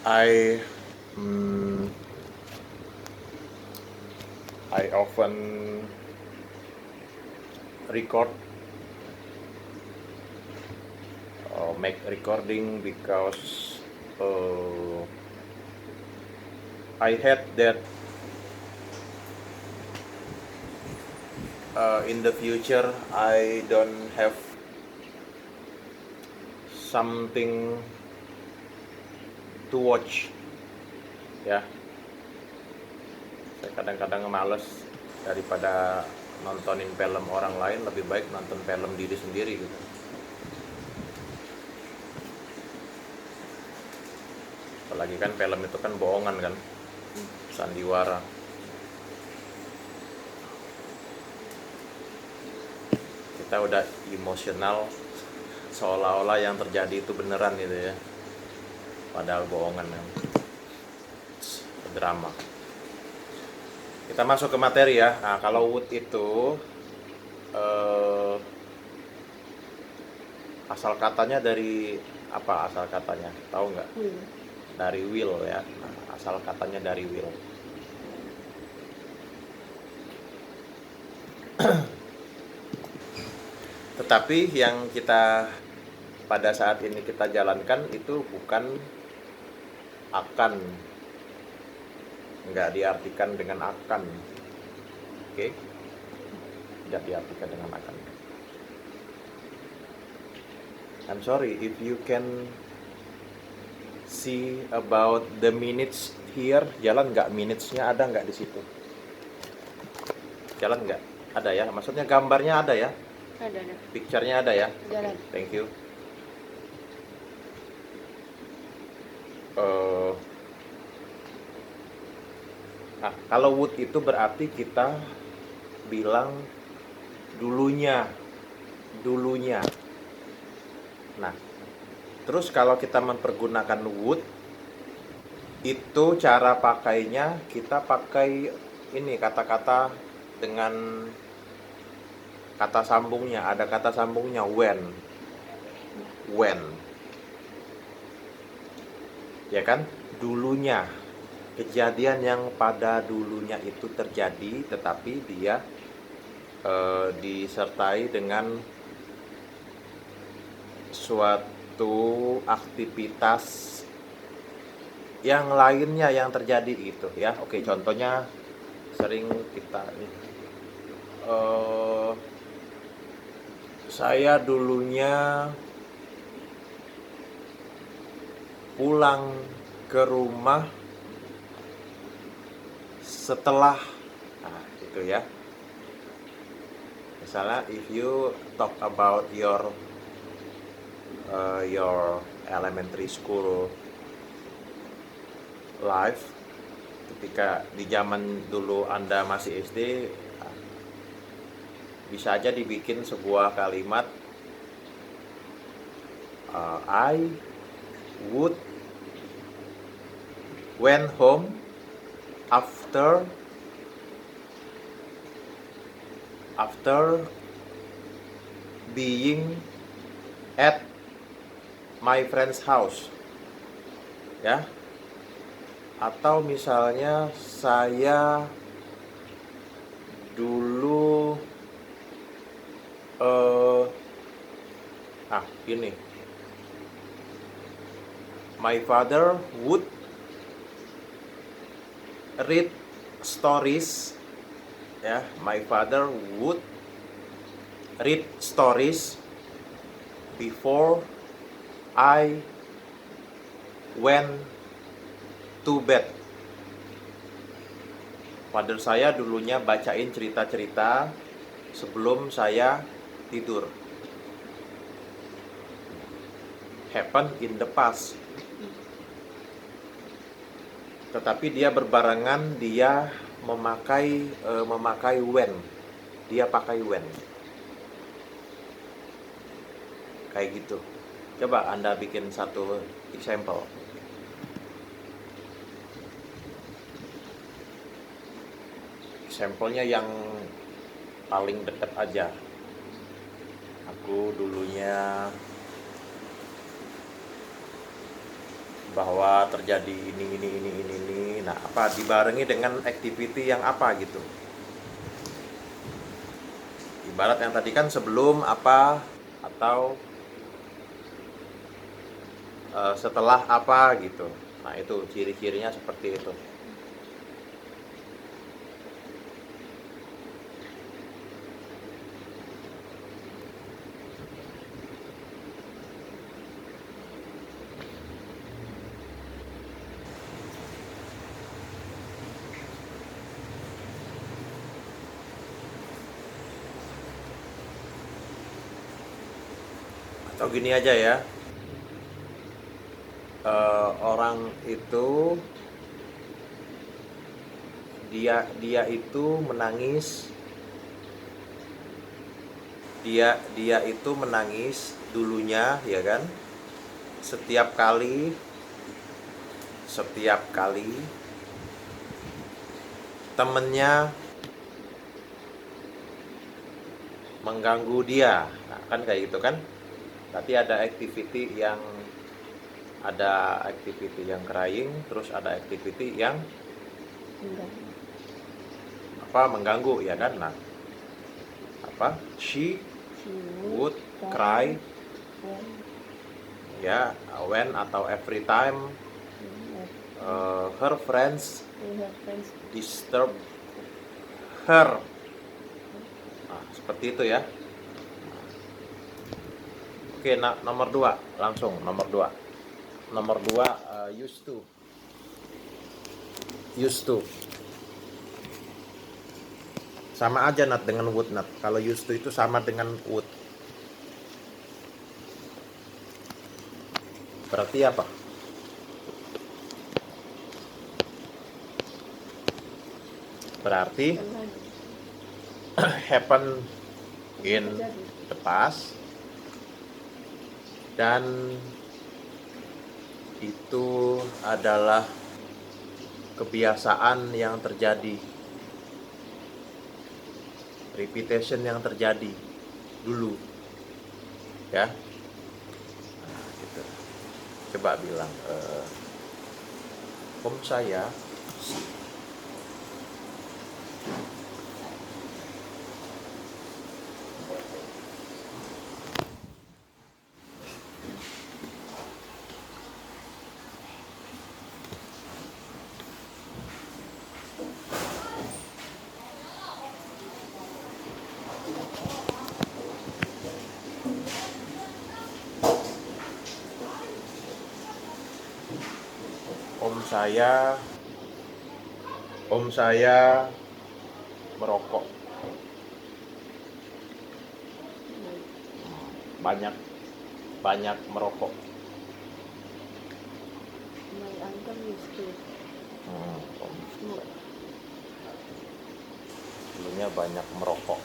I mm, I often record or make recording because I had that in the future I don't have something to watch, ya. Saya kadang-kadang males, daripada nontonin film orang lain, lebih baik nonton film diri sendiri gitu. Apalagi kan film itu kan bohongan kan, sandiwara. Kita udah emosional seolah-olah yang terjadi itu beneran gitu ya, padahal bohongan kan. Drama. Kita masuk ke materi ya. Nah, kalau wood itu asal katanya dari apa? Asal katanya tahu nggak? Dari will ya. Nah, asal katanya dari will. Tetapi yang kita pada saat ini kita jalankan itu bukan akan, nggak diartikan dengan akan, oke? Tidak diartikan dengan akan. I'm sorry if you can see about the minutes here. Jalan nggak, minutesnya ada nggak di situ? Jalan nggak? Ada ya? Maksudnya gambarnya ada ya? Ada. Picture-nya ada ya? Jalan. Okay, thank you. Nah, kalau would itu berarti kita bilang dulunya. Nah, terus kalau kita mempergunakan would, itu cara pakainya kita pakai ini kata-kata dengan kata sambungnya. Ada kata sambungnya when, ya kan? Dulunya, kejadian yang pada dulunya itu terjadi, tetapi dia disertai dengan suatu aktivitas yang lainnya yang terjadi gitu ya. Oke, contohnya sering kita saya dulunya pulang ke rumah setelah, nah gitu ya. Misalnya if you talk about your elementary school life, ketika di zaman dulu Anda masih SD, bisa aja dibikin sebuah kalimat I would went home after being at my friend's house, ya. Atau misalnya saya dulu gini, my father would read stories, ya. My father would read stories before I went to bed. Father saya dulunya bacain cerita-cerita sebelum saya tidur. Happen in the past. Tetapi dia berbarengan, dia memakai when. Dia pakai when. Kayak gitu. Coba Anda bikin satu example. Sampelnya yang paling dekat aja. Aku dulunya bahwa terjadi ini. Nah, apa dibarengi dengan activity yang apa gitu. Ibarat yang tadi kan sebelum apa atau setelah apa gitu. Nah, itu ciri-cirinya seperti itu. Atau gini aja ya, orang itu dia itu menangis, dia itu menangis dulunya ya kan, setiap kali temennya mengganggu dia. Nah, kan kayak gitu kan. Berarti ada activity yang crying, terus ada activity yang mengganggu ya kan. Nah, she would cry ya when atau every time her friends disturb her. Nah, seperti itu ya. Oke, nah, nomor 2 langsung nomor 2 used to sama aja Nat dengan would Nat. Kalau used to itu sama dengan would. Berarti apa? Berarti happen in the past, dan itu adalah kebiasaan yang terjadi, repetition yang terjadi dulu ya. Nah, gitu. Coba bilang om saya om saya merokok banyak merokok. My uncle used to smoke. Dulunya banyak merokok.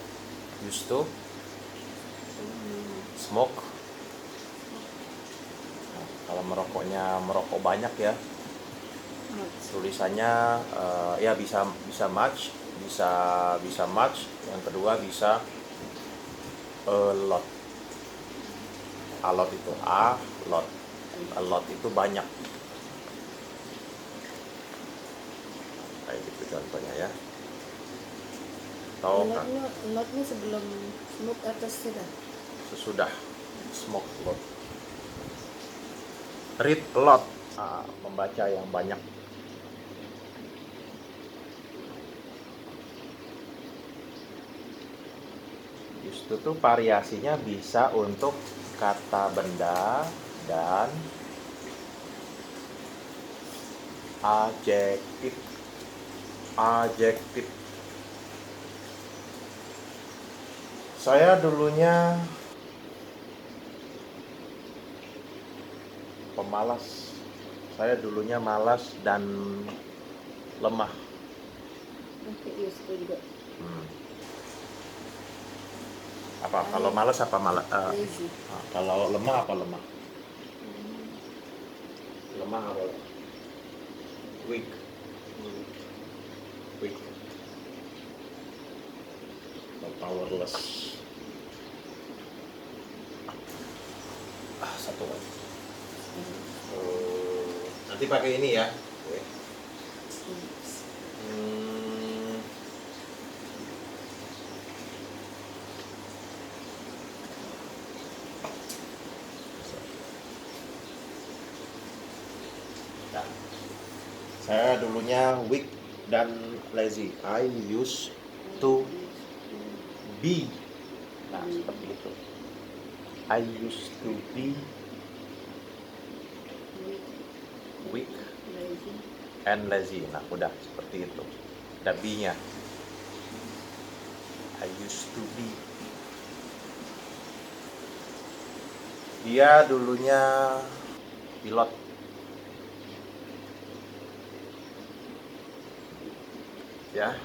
Used to smoke. Nah, kalau merokok banyak ya. Tulisannya ya bisa much, bisa much. Yang kedua bisa a lot. A lot itu a lot itu banyak. Kayak gitu contohnya ya. Tahu kan? Lotnya sebelum smoke atau Sesudah smoke lot. Read a lot, membaca yang banyak. Justru tuh variasinya bisa untuk kata benda dan adjektif. Saya dulunya pemalas. Saya dulunya malas dan lemah. used to juga. Apa kalau malas apa malas? Lazy. Kalau lemah apa lemah? Lemah apa? Weak. Powerless. Satu lagi. Nanti pakai ini ya. Oke. Hmm. Hmm. Nah, saya dulunya weak dan lazy. I used to be. Nah, seperti itu. I used to be weak Lazy. and lazy. Nah, udah seperti itu. Ada be-nya. I used to be. Dia dulunya pilot. Ya,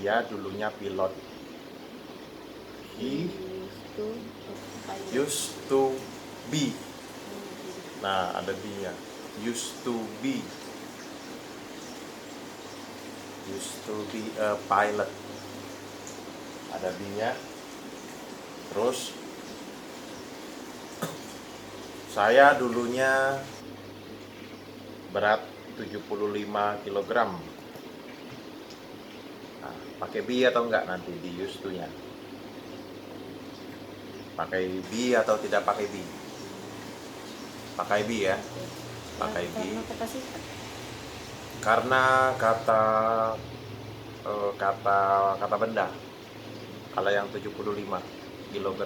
dia dulunya pilot. He used to be. Nah, ada be-nya. Used to be. Used to be a pilot. Ada be-nya. Terus saya dulunya berat 75 kg. Nah, pakai be atau enggak nanti di used to-nya? Pakai be atau tidak pakai be? Pakai be ya. Pakai be. Karena kata sifat. Karena kata benda. Kalau yang 75 kg.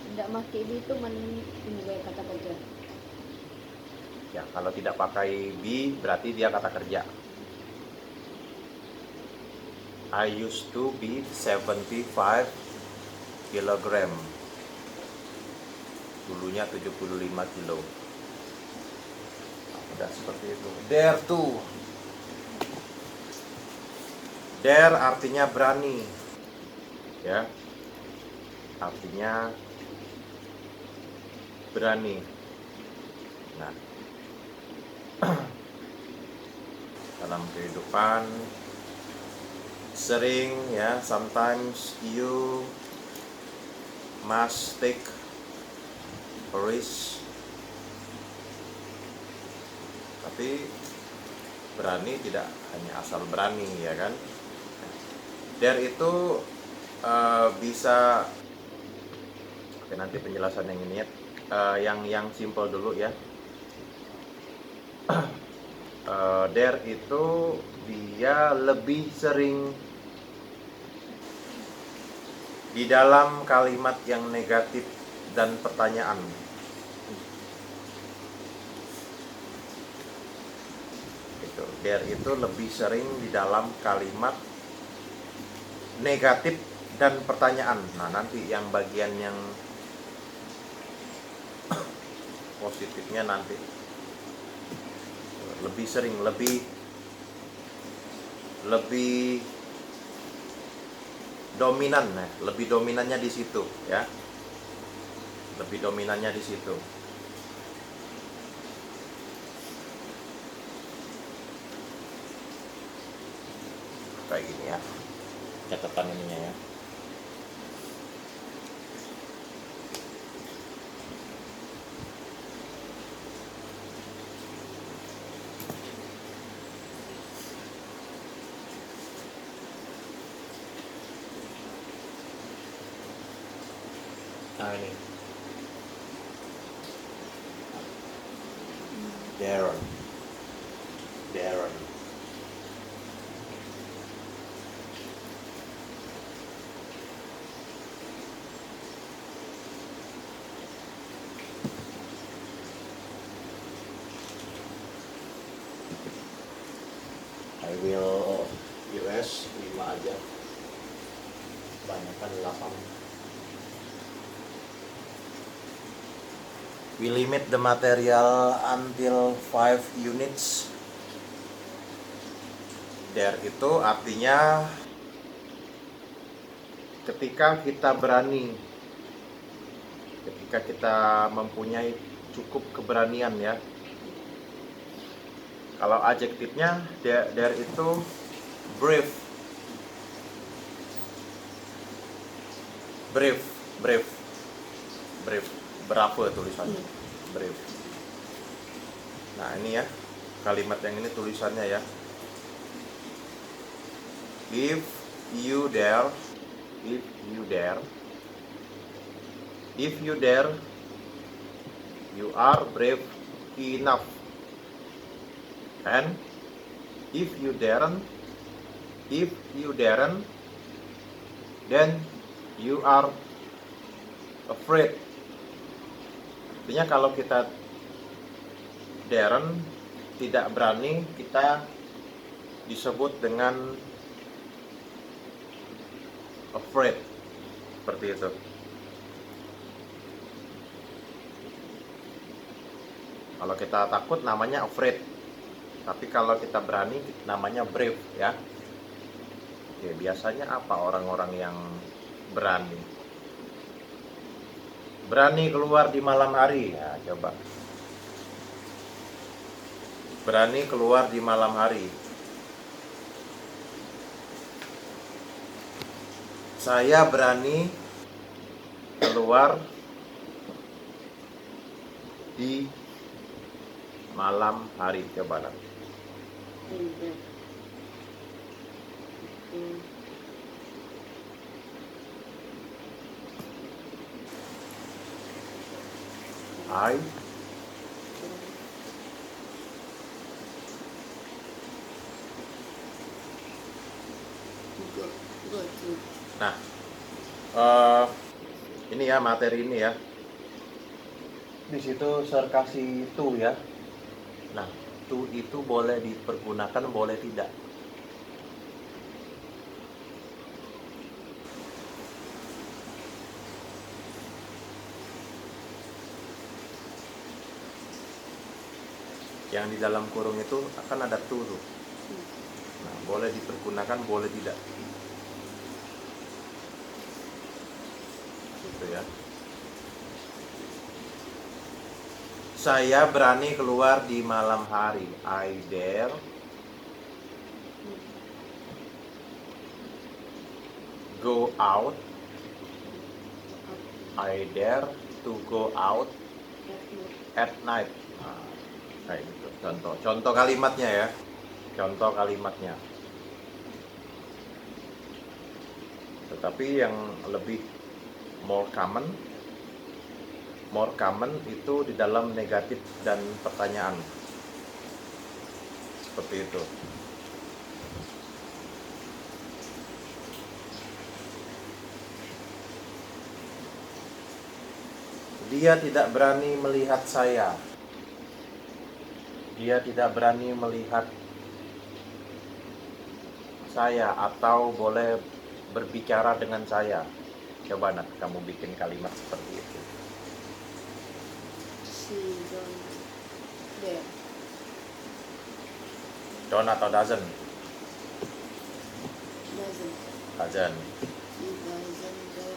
Tidak pakai be itu ini kayak kata kerja. Ya, kalau tidak pakai be berarti dia kata kerja. I used to be 75 kilogram. Dulunya 75 kilo. Nah, udah seperti itu. Dare to. Dare artinya berani. Ya. Artinya berani. Nah, dalam kehidupan sering ya, sometimes you must take a risk. Tapi berani tidak hanya asal berani, ya kan? Dare itu bisa, oke, nanti penjelasan yang ini ya. Yang simple dulu ya. Dare itu dia lebih sering di dalam kalimat yang negatif dan pertanyaan. Itu, dare itu lebih sering di dalam kalimat negatif dan pertanyaan. Nah, nanti yang bagian yang positifnya nanti lebih sering, lebih dominan, ya. Lebih dominannya di situ ya. Lebih dominannya di situ. Kayak gini ya. Catatan ininya ya. Nah, ini Darren. I will US 5 aja. Banyakkan 8. We limit the material until 5 units. Dare itu artinya ketika kita berani, ketika kita mempunyai cukup keberanian ya. Kalau adjektifnya dare itu brave. Brave. Berapa tulisannya? Brave. Nah ini ya, kalimat yang ini tulisannya ya. If you dare, if you dare, if you dare, you are brave enough. And if you daren't, then you are afraid. Artinya kalau kita daren't, tidak berani, kita disebut dengan afraid. Seperti itu. Kalau kita takut namanya afraid. Tapi kalau kita berani namanya brave ya. Oke, biasanya apa orang-orang yang berani? Berani keluar di malam hari. Ya, coba. Berani keluar di malam hari. Saya berani keluar di malam hari. Coba nanti. I Nah, ini ya materi ini ya. Di situ saya kasih to ya. Nah, to itu boleh dipergunakan, boleh tidak. Yang di dalam kurung itu akan ada to tuh. Nah, boleh dipergunakan, boleh tidak. Gitu ya. Saya berani keluar di malam hari. I dare go out. I dare to go out at night. Nah, kayak gitu. Contoh kalimatnya ya. Contoh kalimatnya. Tetapi yang lebih more common itu di dalam negatif dan pertanyaan. Seperti itu. Dia tidak berani melihat saya. Dia tidak berani melihat saya atau boleh berbicara dengan saya. Coba nak kamu bikin kalimat seperti itu. She don't dare. Don't atau doesn't? Doesn't. Doesn't. She doesn't dare.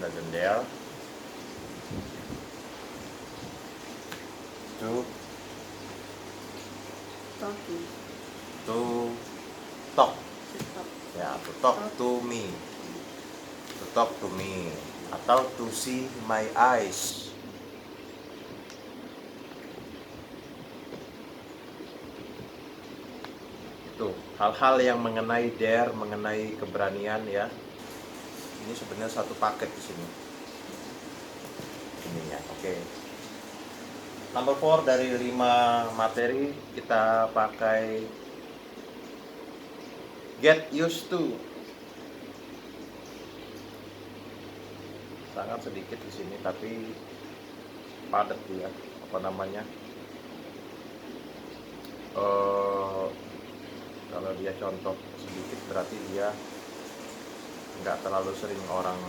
Doesn't dare. To Talking. to talk. To talk. Ya, to talk to me. To talk to me atau to see my eyes. Itu hal-hal yang mengenai dare, mengenai keberanian ya. Ini sebenarnya satu paket di sini. Ini ya, oke. Number 4 dari 5 materi kita pakai get used to. Sangat sedikit di sini tapi padat ya, apa namanya? Kalau dia contoh sedikit berarti dia nggak terlalu sering orang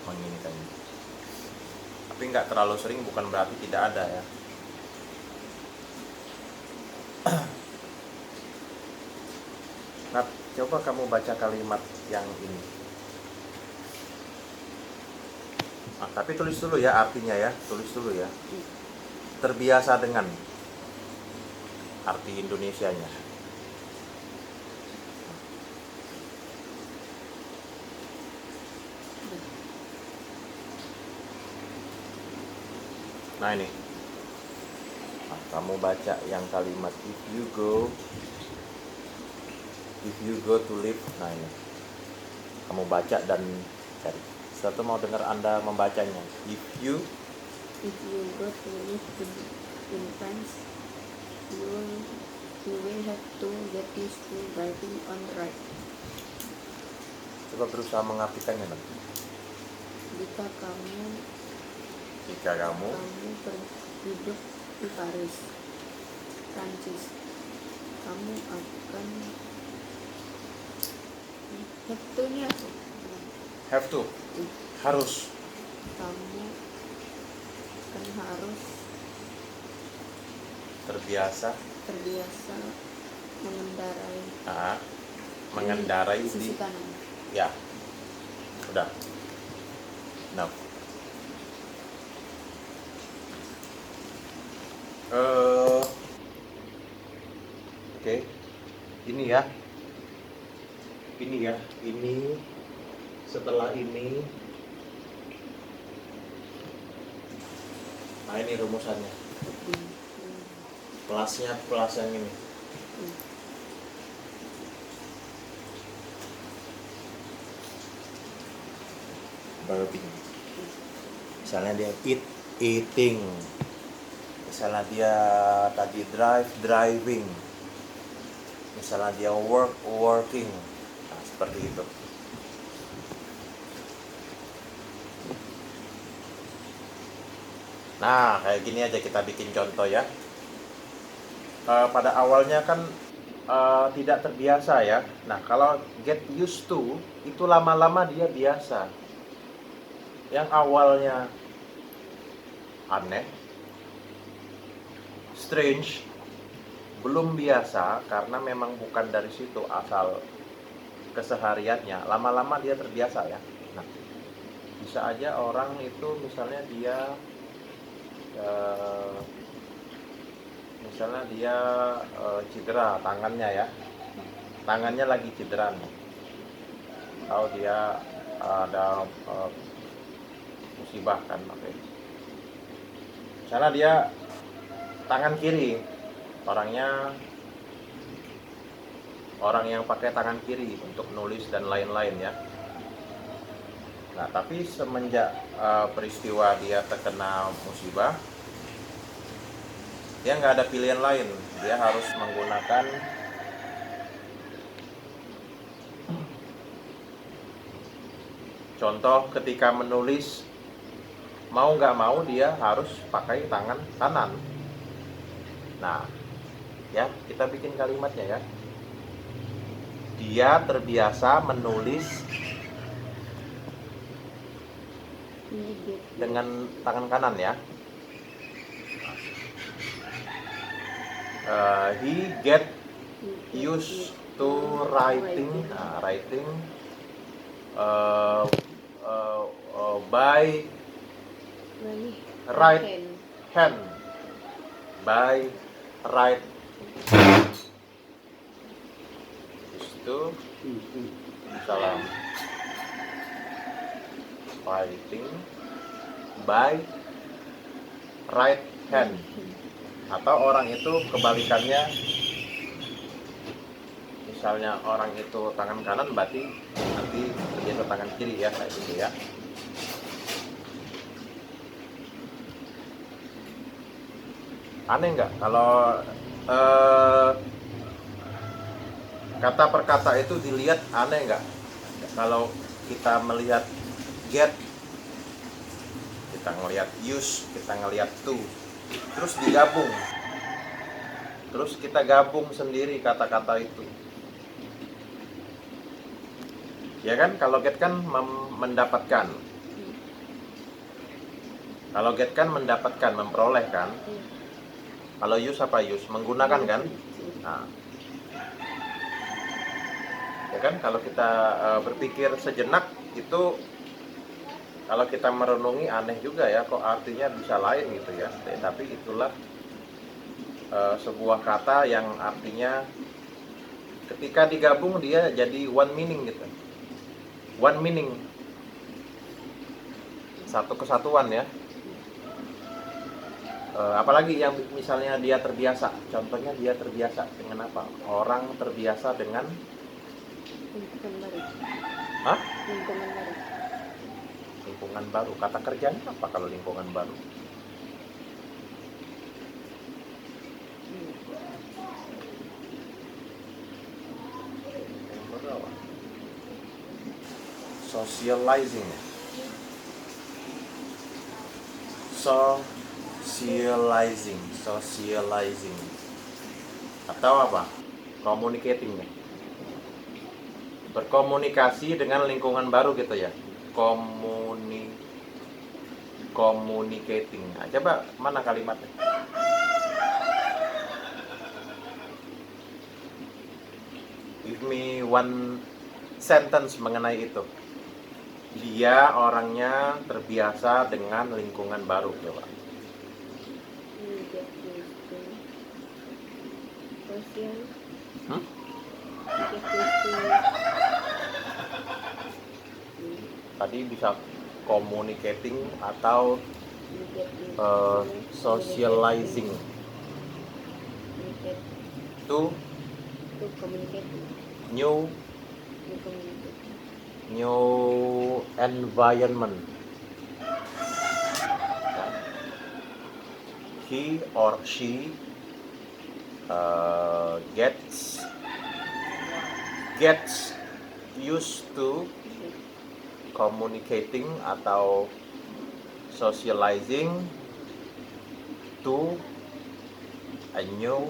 menginginkannya. Tapi nggak terlalu sering bukan berarti tidak ada ya. Nah, coba kamu baca kalimat yang ini. Tapi tulis dulu ya artinya ya, tulis dulu ya. Terbiasa dengan arti Indonesianya. Nah ini. Nah, Kamu baca yang kalimat if you go to live. Nah ini kamu baca dan cari. Setelah itu mau dengar Anda membacanya. If you go to live in France, you will have to get used to driving on the right. coba berusaha mengartikannya nanti. Jika kamu hidup di Paris, Prancis, kamu akan Have to harus. Kamu akan harus terbiasa mengendarai di sisi di kanan. ya udah nah oke. ini setelah ini, nah ini rumusannya, kelas yang ini. Verbing. Misalnya dia eating. Misalnya dia tadi driving. Misalnya dia working. Nah, seperti itu. Nah, kayak gini aja kita bikin contoh ya. Pada awalnya kan tidak terbiasa ya. Nah, kalau get used to, itu lama-lama dia biasa. Yang awalnya aneh, strange, belum biasa karena memang bukan dari situ asal kesehariannya. Lama-lama dia terbiasa ya. Nah, bisa aja orang itu misalnya dia cedera tangannya ya. Tangannya lagi cedera nih. Atau dia ada musibah kan, oke. Misalnya dia tangan kiri, orang yang pakai tangan kiri untuk nulis dan lain-lain ya. Nah, tapi semenjak peristiwa dia terkena musibah, dia nggak ada pilihan lain. Dia harus menggunakan contoh ketika menulis, mau nggak mau dia harus pakai tangan kanan. Nah, ya kita bikin kalimatnya ya. Dia terbiasa menulis dengan tangan kanan ya. He get used to writing by right hand. By right itu salam writing by right hand. Atau orang itu kebalikannya, misalnya orang itu tangan kanan berarti nanti terbiasa tangan kiri ya, kayak gitu ya. Aneh nggak kalau kata per kata itu dilihat, aneh nggak? Kalau kita melihat get, kita ngelihat use, kita ngelihat to, terus digabung, terus kita gabung sendiri kata-kata itu, ya kan? Kalau get kan mendapatkan, kalau get kan mendapatkan, memperoleh kan. Kalau use apa use? Menggunakan kan? Nah, ya kan? Kalau kita berpikir sejenak itu, kalau kita merenungi aneh juga ya, kok artinya bisa lain gitu ya. Tapi itulah sebuah kata yang artinya ketika digabung dia jadi one meaning gitu. One meaning, satu kesatuan ya. Apalagi yang misalnya dia terbiasa, contohnya dia terbiasa dengan apa? Orang terbiasa dengan Lingkungan baru. Hah? Lingkungan baru. Lingkungan baru. Kata kerjanya apa kalau lingkungan baru? Hmm. Yang baru apa? Socializing. Socializing. Atau apa? Communicating nih. Berkomunikasi dengan lingkungan baru gitu ya. Communicating. Nah, coba mana kalimatnya? Give me one sentence mengenai itu. Dia orangnya terbiasa dengan lingkungan baru, coba. You get used to social. Hmm? You get used to. Tadi bisa communicating atau You get used to. socializing. You get To to communicate. new You communicate. environment. He or she gets used to communicating atau socializing to a new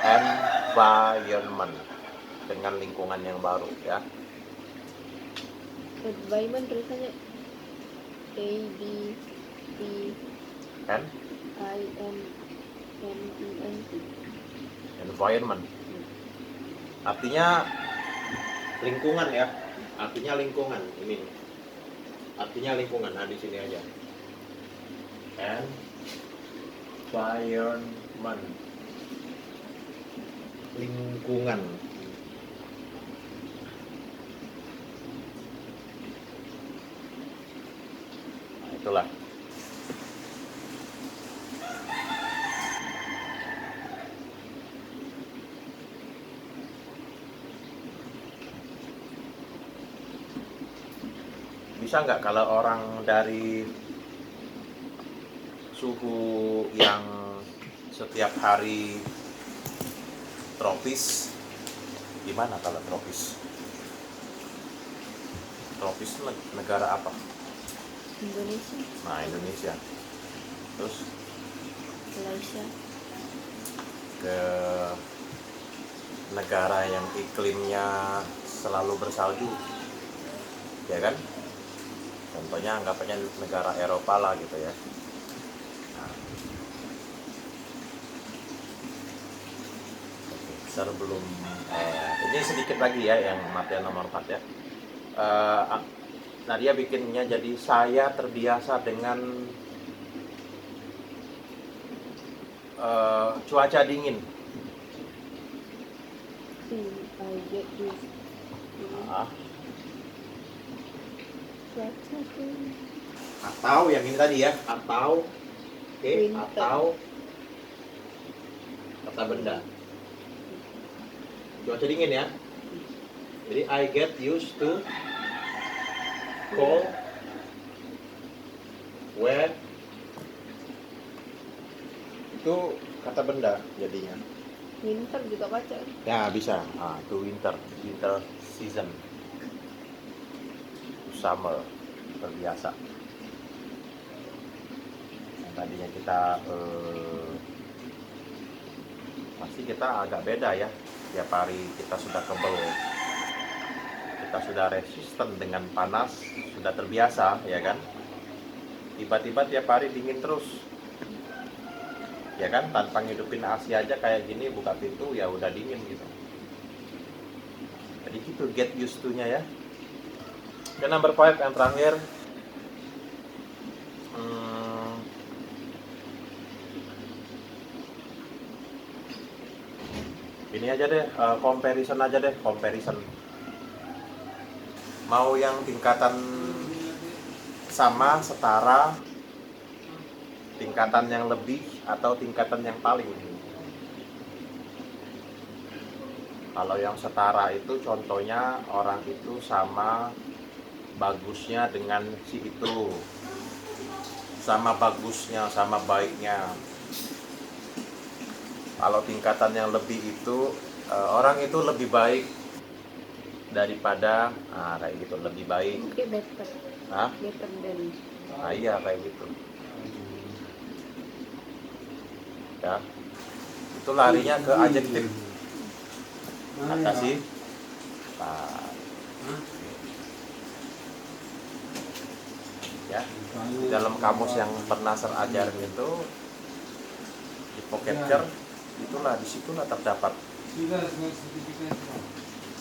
environment, dengan lingkungan yang baru ya. Environment tulisannya A B E And I N N E N T. environment artinya lingkungan ya, artinya lingkungan ini, artinya lingkungan. Nah di sini aja environment, lingkungan. Nah, itulah. Bisa nggak kalau orang dari suhu yang setiap hari tropis, gimana kalau tropis? Tropis itu negara apa? Indonesia. Nah Indonesia. Terus Malaysia. ke negara yang iklimnya selalu bersalju, ya kan? Contohnya anggapannya negara Eropa lah gitu ya. Nah, sebelum ini sedikit lagi ya yang materi nomor 4 ya. Nah dia bikinnya jadi saya terbiasa dengan cuaca dingin. I get used to Nah, cuaca dingin. atau yang ini tadi ya, atau Winter. atau kata benda. Cuaca dingin ya. Jadi I get used to cold weather. Itu kata benda jadinya. Winter juga baca. Ya bisa. Itu winter season. Summer, terbiasa. Yang tadinya kita pasti kita agak beda ya. Tiap hari kita sudah kebal, kita sudah resisten dengan panas, sudah terbiasa ya kan. Tiba-tiba tiap hari dingin terus, ya kan, tanpa ngidupin AC aja kayak gini, buka pintu ya udah dingin gitu. Jadi gitu get used to-nya ya. Dan number 5 yang terakhir, ini aja deh, comparison aja deh, comparison. Mau yang tingkatan sama, setara, tingkatan yang lebih atau tingkatan yang paling. Kalau yang setara itu contohnya orang itu sama bagusnya dengan si itu, sama bagusnya, sama baiknya. Kalau tingkatan yang lebih itu orang itu lebih baik daripada kayak gitu, lebih baik. Mungkin better. Hah? Better than. Iya kayak gitu. Ya. Itu larinya ke adjektif. Kata sih. Ya. Di dalam kamus yang pernah saya ajarin itu di Pocketker itulah disitulah terdapat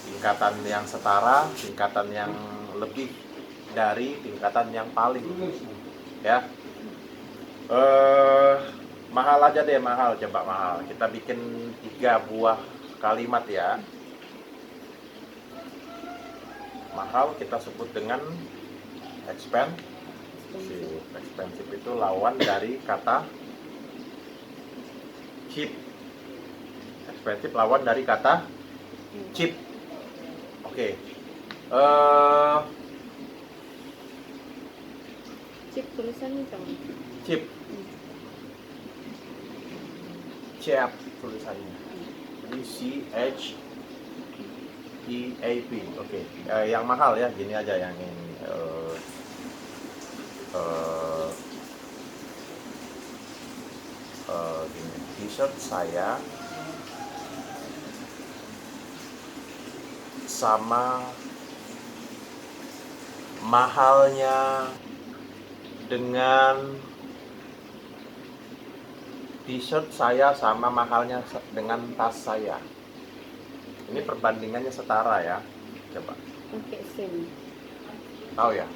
tingkatan yang setara, tingkatan yang lebih dari tingkatan yang paling. Ya. Mahal aja deh, mahal, coba mahal. Kita bikin 3 buah kalimat ya. Mahal kita sebut dengan expensive. Expensive itu lawan dari kata cheap. Expensive lawan dari kata cheap. Oke. Cheap tulisannya sama. Cheap. Cheap tulisannya. Jadi CHEAP. Oke. Yang mahal ya, gini aja yang ini. Gini. T-shirt saya sama mahalnya dengan t-shirt saya sama mahalnya dengan tas saya. Ini perbandingannya setara ya. Coba. Pakai same. Tahu ya?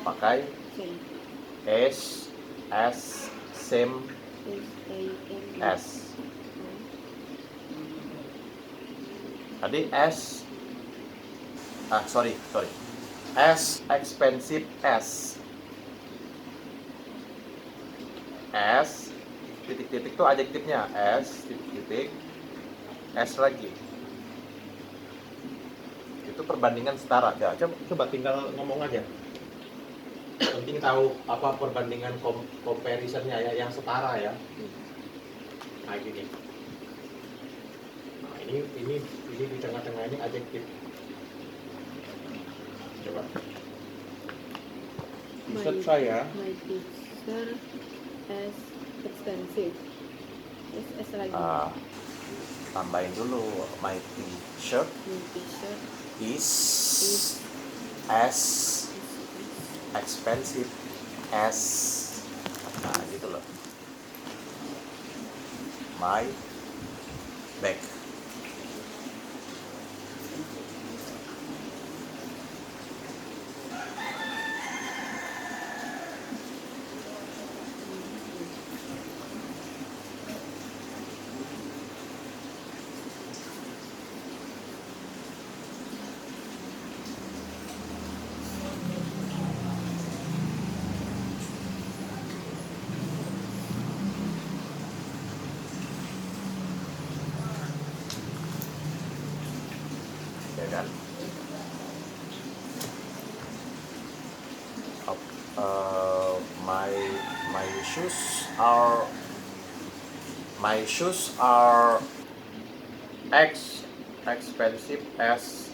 Pakai Same. S, same, S-A-M. S. Tadi S. Sorry. S, expensive S. S, titik-titik itu adjektifnya. S, titik-titik, S lagi. Itu perbandingan setara. Ya, coba tinggal ngomong aja. Penting tahu apa perbandingan comparisonnya ya, yang setara ya. Nah gini. Nah, ini di tengah-tengah ini adjektif. Coba. T-shirt saya. My t-shirt is expensive. S lagi. Tambahin dulu, my t-shirt My t-shirt is as expensive as. Nah gitu loh. My bag. Ya kan? My shoes are expensive as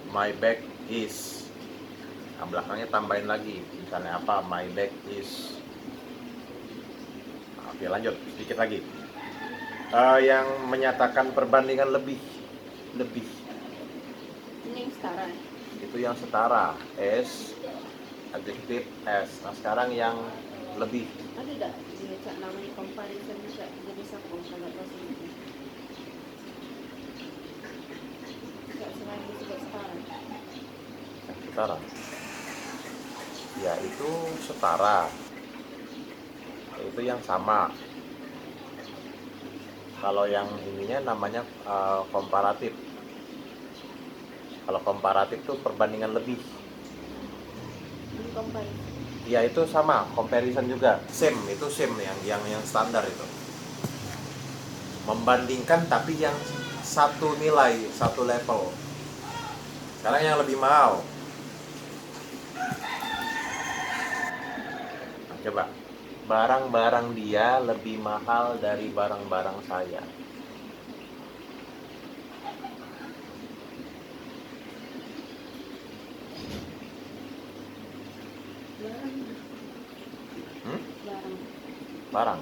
my bag is. Nah, belakangnya tambahin lagi, misalnya apa? My bag is. Oke, lanjut sedikit lagi. Yang menyatakan perbandingan lebih. ini yang setara. Itu yang setara, S, adjektif S. Nah sekarang yang lebih. Ada tak dia namanya comparison bisa jadi satu kalau bahasa itu. Tidak selain disebut setara. Setara. Ya itu setara. Itu yang sama. Kalau yang ininya namanya komparatif. Kalau komparatif itu perbandingan lebih. Ini comparison. Ya itu sama, comparison juga. Same, itu same yang standar itu. Membandingkan tapi yang satu nilai, satu level. Sekarang yang lebih mahal. Nah, coba. Barang-barang dia lebih mahal dari barang-barang saya. Barang. Hmm? Barang. Barang.